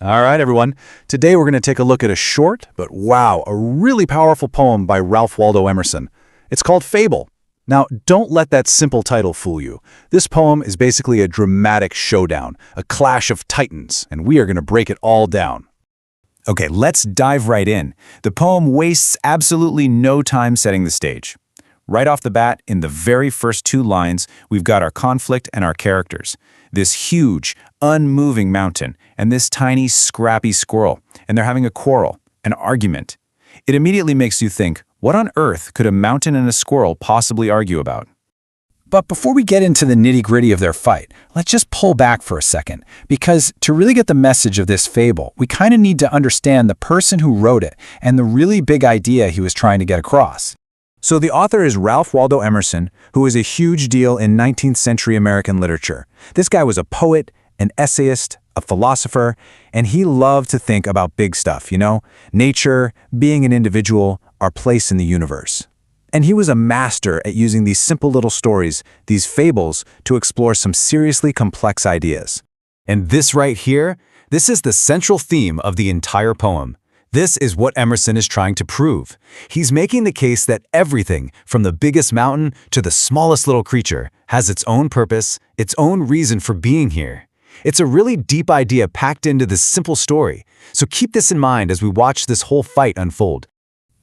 All right, everyone. Today we're going to take a look at a short, but wow, a really powerful poem by Ralph Waldo Emerson. It's called Fable. Now, don't let that simple title fool you. This poem is basically a dramatic showdown, a clash of titans, and we are going to break it all down. Okay, let's dive right in. The poem wastes absolutely no time setting the stage. Right off the bat, in the very first two lines, we've got our conflict and our characters. This huge, unmoving mountain and this tiny, scrappy squirrel, and they're having a quarrel, an argument. It immediately makes you think, what on earth could a mountain and a squirrel possibly argue about? But before we get into the nitty-gritty of their fight, let's just pull back for a second, because to really get the message of this fable, we kind of need to understand the person who wrote it and the really big idea he was trying to get across. So the author is Ralph Waldo Emerson, who was a huge deal in 19th century American literature. This guy was a poet, an essayist, a philosopher, and he loved to think about big stuff, nature, being an individual, our place in the universe. And he was a master at using these simple little stories, these fables, to explore some seriously complex ideas. And this right here, this is the central theme of the entire poem. This is what Emerson is trying to prove. He's making the case that everything, from the biggest mountain to the smallest little creature, has its own purpose, its own reason for being here. It's a really deep idea packed into this simple story, so keep this in mind as we watch this whole fight unfold.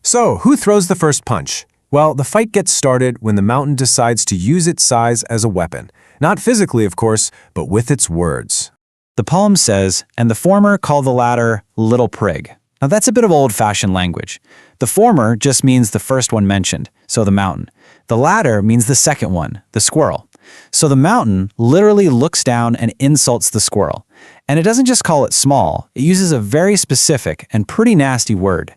So, who throws the first punch? Well, the fight gets started when the mountain decides to use its size as a weapon. Not physically, of course, but with its words. The poem says, "And the former called the latter little prig." Now that's a bit of old-fashioned language. The former just means the first one mentioned, so the mountain. The latter means the second one, the squirrel. So the mountain literally looks down and insults the squirrel. And it doesn't just call it small, it uses a very specific and pretty nasty word.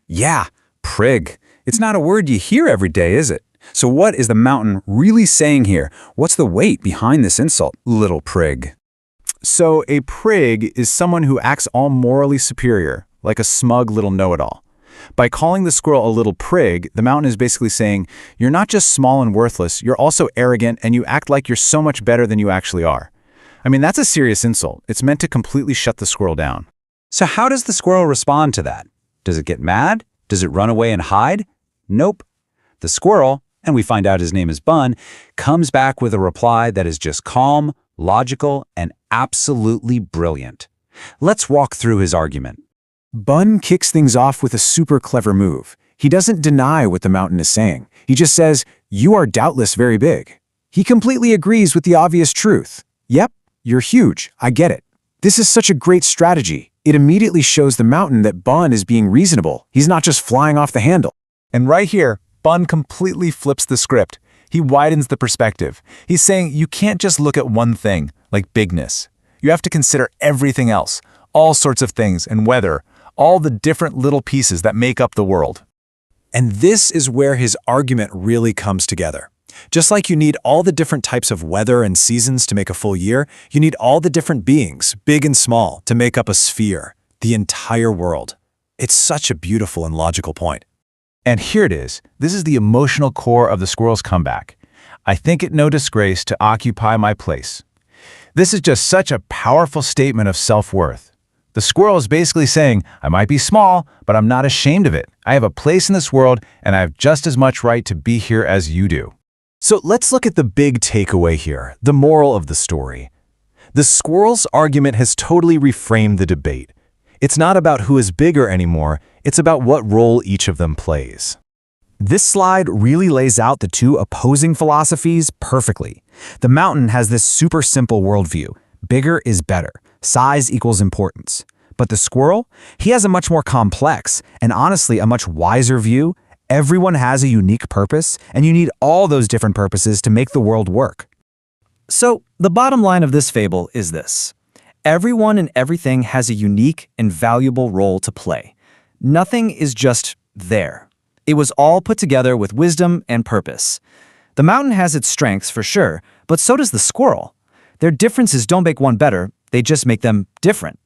Yeah, prig. It's not a word you hear every day, is it? So what is the mountain really saying here? What's the weight behind this insult, little prig? So a prig is someone who acts all morally superior, like a smug little know-it-all. By calling the squirrel a little prig, the mountain is basically saying, you're not just small and worthless, you're also arrogant and you act like you're so much better than you actually are. I mean, that's a serious insult. It's meant to completely shut the squirrel down. So how does the squirrel respond to that? Does it get mad? Does it run away and hide? Nope. The squirrel, and we find out his name is Bun, comes back with a reply that is just calm, logical, and absolutely brilliant. Let's walk through his argument. Bun kicks things off with a super clever move. He doesn't deny what the mountain is saying. He just says, "You are doubtless very big." He completely agrees with the obvious truth. Yep, you're huge, I get it. This is such a great strategy. It immediately shows the mountain that Bun is being reasonable. He's not just flying off the handle. And right here, Bun completely flips the script. He widens the perspective. He's saying you can't just look at one thing, like bigness. You have to consider everything else, all sorts of things and weather, all the different little pieces that make up the world. And this is where his argument really comes together. Just like you need all the different types of weather and seasons to make a full year, you need all the different beings, big and small, to make up a sphere, the entire world. It's such a beautiful and logical point. And here it is. This is the emotional core of the squirrel's comeback. I think it no disgrace to occupy my place. This is just such a powerful statement of self-worth. The squirrel is basically saying, I might be small, but I'm not ashamed of it. I have a place in this world, and I have just as much right to be here as you do. So let's look at the big takeaway here, the moral of the story. The squirrel's argument has totally reframed the debate. It's not about who is bigger anymore, it's about what role each of them plays. This slide really lays out the two opposing philosophies perfectly. The mountain has this super simple worldview. Bigger is better. Size equals importance. But the squirrel, he has a much more complex and honestly a much wiser view. Everyone has a unique purpose, and you need all those different purposes to make the world work. So, the bottom line of this fable is this. Everyone and everything has a unique and valuable role to play. Nothing is just there. It was all put together with wisdom and purpose. The mountain has its strengths for sure, but so does the squirrel. Their differences don't make one better, they just make them different.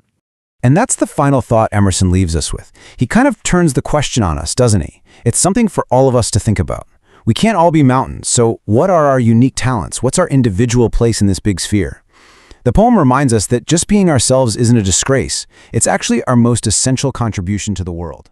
And that's the final thought Emerson leaves us with. He kind of turns the question on us, doesn't he? It's something for all of us to think about. We can't all be mountains, so what are our unique talents? What's our individual place in this big sphere? The poem reminds us that just being ourselves isn't a disgrace. It's actually our most essential contribution to the world.